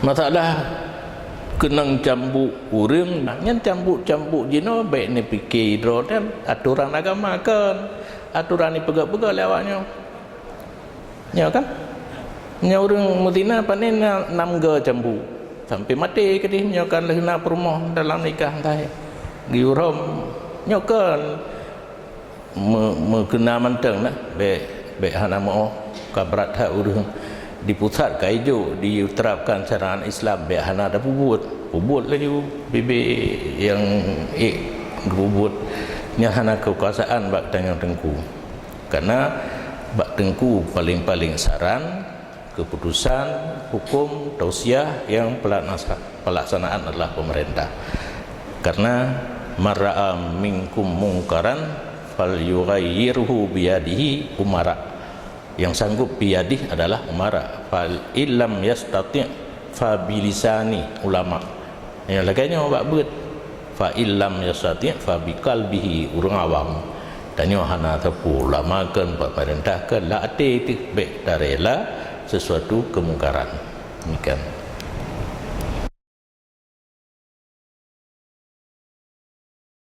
masalah kenang cambuk urang ngan cambuk jino baik ni fikir dro dan aturan agama kan aturan ni pegak-pegak lewatnya nya kan nya urang mutina panen 6 ga cambuk sampai mati ke dia nya kan lehna perumah dalam nikah tai diuram nya kan kena manteng nah baik hana mau kabrat hak urang di pusat kaijo diterapkan syariat Islam baik hana ada pubut lagi bibik yang pubut nya hana kekuasaan bak tengku karena bak tengku paling saran keputusan hukum tausiah yang pelaksanaan adalah pemerintah karena mar'a minkum mungkaran fal yughayyirhu biyadihi umara yang sanggup biyadih adalah umara fal illam yastati' fa bilisani ulama yang laganya bak beut fa illam yastati' fa biqalbihi urang awam dan yo hana tepu ulama kan pemerintah kan la ate tik baik darela sesuatu kemungkaran demikian.